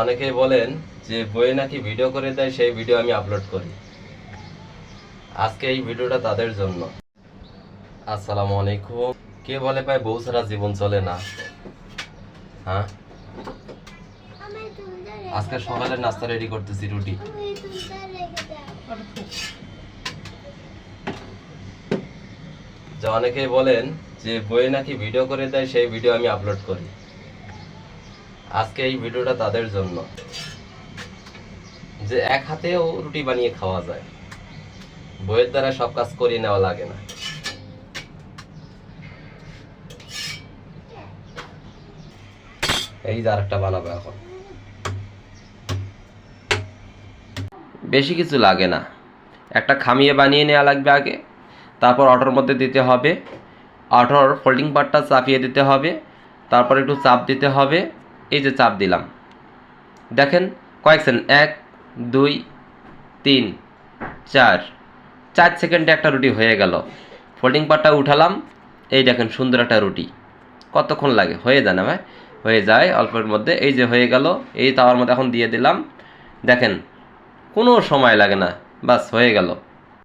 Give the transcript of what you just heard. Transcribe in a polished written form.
অনেকেই বলেন যে বইয়ে নাকি ভিডিও করে দেয়, সেই ভিডিও আমি আপলোড করি। আজকে এই ভিডিওটা তাদের জন্য। আসসালামু আলাইকুম। কে বলে পায় বউ ছাড়া জীবন চলে না? হ্যাঁ, আজকে সকালে নাস্তা রেডি করতেছি, রুটি। যে অনেকেই বলেন যে বইয়ে নাকি ভিডিও করে দেয়, সেই ভিডিও আমি আপলোড করি। আজকে এই ভিডিওটা তাদের জন্য, যে এক হাতেও রুটি বানিয়ে খাওয়া যায়, বইয়ের দ্বারা সব কাজ করিয়ে নেওয়া লাগে না। এই যে আরেকটা বানাবো এখন। বেশি কিছু লাগে না, একটা খামিয়ে বানিয়ে নেওয়া লাগবে আগে, তারপর অটোর মধ্যে দিতে হবে, অটোর ফোল্ডিং পার্টটা চাপিয়ে দিতে হবে, তারপর একটু চাপ দিতে হবে। এই যে চাপ দিলাম, দেখেন কয়েক সেকেন্ড, 1 2 3 4 4 সেকেন্ডে একটা রুটি হয়ে গেল। ফোল্ডিং পার্টটা উঠালাম, এই দেখেন সুন্দর একটা রুটি। কতক্ষণ লাগে? হয়ে যায় না ভাই? হয়ে যায় অল্পের মধ্যে। এই যে হয়ে গেল, এই তাওয়ার মধ্যে এখন দিয়ে দিলাম, দেখেন কোনো সময় লাগে না, বাস হয়ে গেল।